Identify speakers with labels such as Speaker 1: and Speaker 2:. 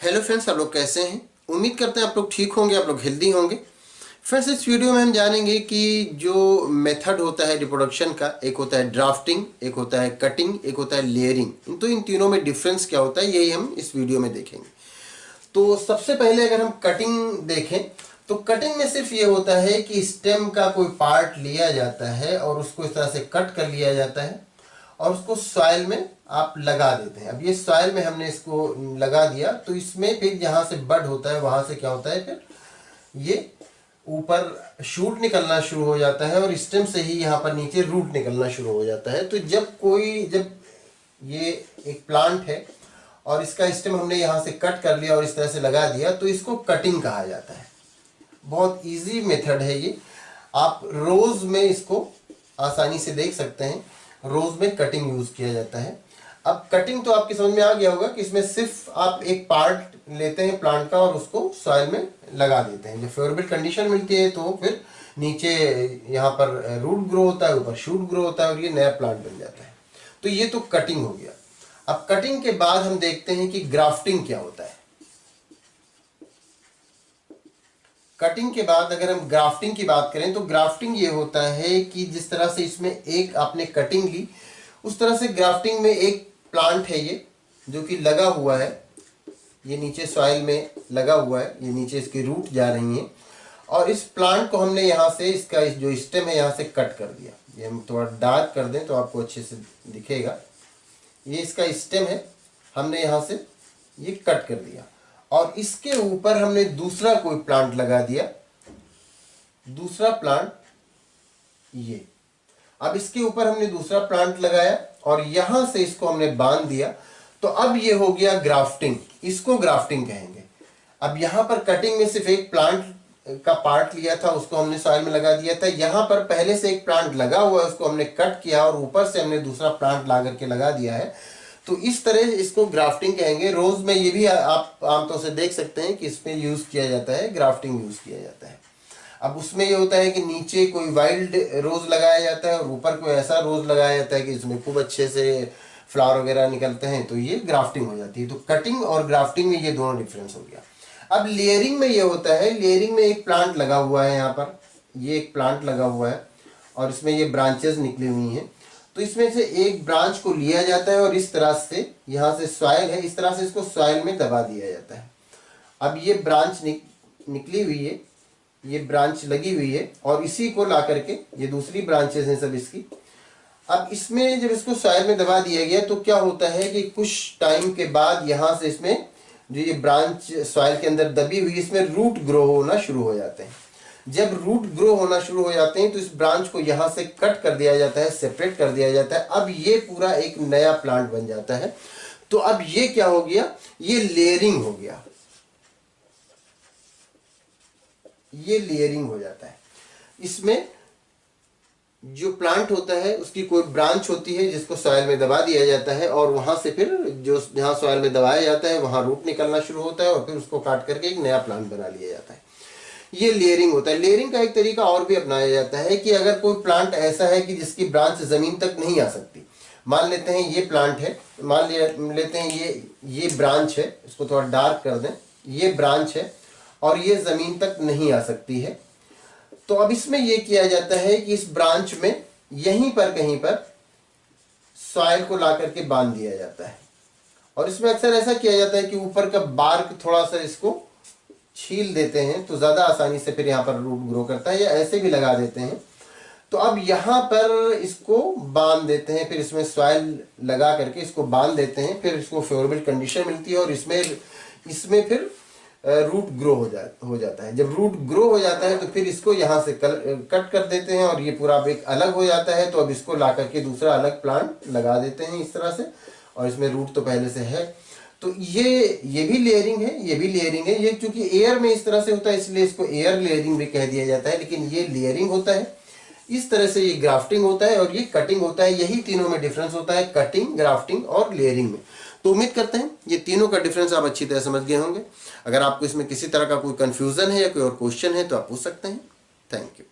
Speaker 1: Hello friends, आप लोग कैसे हैं। उम्मीद करते हैं आप लोग ठीक होंगे, आप लोग हेल्दी होंगे। फ्रेंड्स, इस वीडियो में हम जानेंगे कि जो मेथड होता है रिप्रोडक्शन का, एक होता है ड्राफ्टिंग, एक होता है कटिंग, एक होता है लेयरिंग। तो इन तीनों में डिफरेंस क्या होता है, यही हम इस वीडियो में देखेंगे। तो सबसे पहले अगर हम कटिंग देखें तो कटिंग में सिर्फ ये होता है कि स्टेम का कोई पार्ट लिया जाता है और उसको इस तरह से कट कर लिया जाता है और उसको सॉइल में आप लगा देते हैं। अब ये सॉइल में हमने इसको लगा दिया तो इसमें फिर जहाँ से बड होता है वहां से क्या होता है, फिर ये ऊपर शूट निकलना शुरू हो जाता है और स्टेम से ही यहाँ पर नीचे रूट निकलना शुरू हो जाता है। तो जब ये एक प्लांट है और इसका स्टेम हमने यहाँ से कट कर लिया और इस तरह से लगा दिया तो इसको कटिंग कहा जाता है। बहुत इजी मेथड है ये। आप रोज में इसको आसानी से देख सकते हैं, रोज में कटिंग यूज किया जाता है। अब कटिंग तो आपकी समझ में आ गया होगा कि इसमें सिर्फ आप एक पार्ट लेते हैं प्लांट का और उसको सॉइल में लगा देते हैं। जब फेवरेबल कंडीशन मिलती है तो फिर नीचे यहाँ पर रूट ग्रो होता है, ऊपर शूट ग्रो होता है और ये नया प्लांट बन जाता है। तो ये तो कटिंग हो गया। अब कटिंग के बाद हम देखते हैं कि ग्राफ्टिंग क्या होता है। कटिंग के बाद अगर हम ग्राफ्टिंग की बात करें तो ग्राफ्टिंग ये होता है कि जिस तरह से इसमें एक आपने कटिंग ली, उस तरह से ग्राफ्टिंग में एक प्लांट है ये जो कि लगा हुआ है, ये नीचे सॉइल में लगा हुआ है, ये नीचे इसकी रूट जा रही हैं और इस प्लांट को हमने यहाँ से इसका जो स्टेम है यहाँ से कट कर दिया। ये हम थोड़ा डार्क कर दें तो आपको अच्छे से दिखेगा। ये इसका स्टेम है, हमने यहाँ से ये कट कर दिया और इसके ऊपर हमने दूसरा कोई प्लांट लगा दिया, दूसरा प्लांट ये। अब इसके ऊपर हमने दूसरा प्लांट लगाया और यहां से इसको हमने बांध दिया। तो अब ये हो गया ग्राफ्टिंग, इसको ग्राफ्टिंग कहेंगे। अब यहां पर कटिंग में सिर्फ एक प्लांट का पार्ट लिया था, उसको हमने सॉइल में लगा दिया था। यहां पर पहले से एक प्लांट लगा हुआ है, उसको हमने कट किया और ऊपर से हमने दूसरा प्लांट ला करके लगा दिया है। तो इस तरह इसको ग्राफ्टिंग कहेंगे। रोज में ये भी आप आमतौर से देख सकते हैं कि इसमें यूज किया जाता है, ग्राफ्टिंग यूज किया जाता है। अब उसमें ये होता है कि नीचे कोई वाइल्ड रोज लगाया जाता है और ऊपर कोई ऐसा रोज लगाया जाता है कि इसमें खूब अच्छे से फ्लावर वगैरह निकलते हैं, तो ये ग्राफ्टिंग हो जाती है। तो कटिंग और ग्राफ्टिंग में ये दोनों डिफरेंस हो गया। अब लेयरिंग में ये होता है, लेयरिंग में एक प्लांट लगा हुआ है, यहाँ पर ये एक प्लांट लगा हुआ है और इसमें ये ब्रांचेस निकली हुई हैं। तो इसमें से एक ब्रांच को लिया जाता है और इस तरह से यहाँ से सॉइल है, इस तरह से इसको सॉइल में दबा दिया जाता है। अब ये ब्रांच निकली हुई है, ये ब्रांच लगी हुई है और इसी को ला करके, ये दूसरी ब्रांचेस हैं सब इसकी। अब इसमें जब इसको सॉइल में दबा दिया गया तो क्या होता है कि कुछ टाइम के बाद यहाँ से इसमें जो ये ब्रांच सॉइल के अंदर दबी हुई, इसमें रूट ग्रो होना शुरू हो जाते हैं। जब रूट ग्रो होना शुरू हो जाते हैं तो इस ब्रांच को यहाँ से कट कर दिया जाता है, सेपरेट कर दिया जाता है। अब ये पूरा एक नया प्लांट बन जाता है। तो अब ये क्या हो गया, ये लेयरिंग हो गया, ये लेयरिंग हो जाता है। इसमें जो प्लांट होता है उसकी कोई ब्रांच होती है जिसको सॉइल में दबा दिया जाता है और वहां से फिर जो जहां सॉइल में दबाया जाता है वहां रूट निकलना शुरू होता है और फिर उसको काट करके एक नया प्लांट बना लिया जाता है। ये लेयरिंग होता है। लेयरिंग का एक तरीका और भी अपनाया जाता है कि अगर कोई प्लांट ऐसा है कि जिसकी ब्रांच जमीन तक नहीं आ सकती, मान लेते हैं ये प्लांट है, मान लेते हैं ये ब्रांच है, इसको थोड़ा डार्क कर दें, ये ब्रांच है और ये जमीन तक नहीं आ सकती है। तो अब इसमें यह किया जाता है कि इस ब्रांच में यहीं पर कहीं पर सॉइल को ला करके बांध दिया जाता है और इसमें अक्सर ऐसा किया जाता है कि ऊपर का बार्क थोड़ा सा इसको छील देते हैं तो ज्यादा आसानी से फिर यहाँ पर रूट ग्रो करता है, या ऐसे भी लगा देते हैं। तो अब यहाँ पर इसको बांध देते हैं, फिर इसमें सॉइल लगा करके इसको बांध देते हैं, फिर इसको फेवरेबल कंडीशन मिलती है और इसमें फिर रूट ग्रो हो जाता है। जब रूट ग्रो हो जाता है तो फिर इसको यहाँ से कट कर देते हैं और ये पूरा अब एक अलग हो जाता है। तो अब इसको ला करके दूसरा अलग प्लांट लगा देते हैं इस तरह से, और इसमें रूट तो पहले से है। तो ये भी लेयरिंग है, ये भी लेयरिंग है। ये चूंकि एयर में इस तरह से होता है इसलिए इसको एयर लेयरिंग भी कह दिया जाता है, लेकिन ये लेयरिंग होता है। इस तरह से ये ग्राफ्टिंग होता है और ये कटिंग होता है। यही तीनों में डिफरेंस होता है, कटिंग, ग्राफ्टिंग और लेयरिंग में। तो उम्मीद करते हैं ये तीनों का डिफरेंस आप अच्छी तरह समझ गए होंगे। अगर आपको इसमें किसी तरह का कोई कंफ्यूजन है या कोई और क्वेश्चन है तो आप पूछ सकते हैं। Thank you.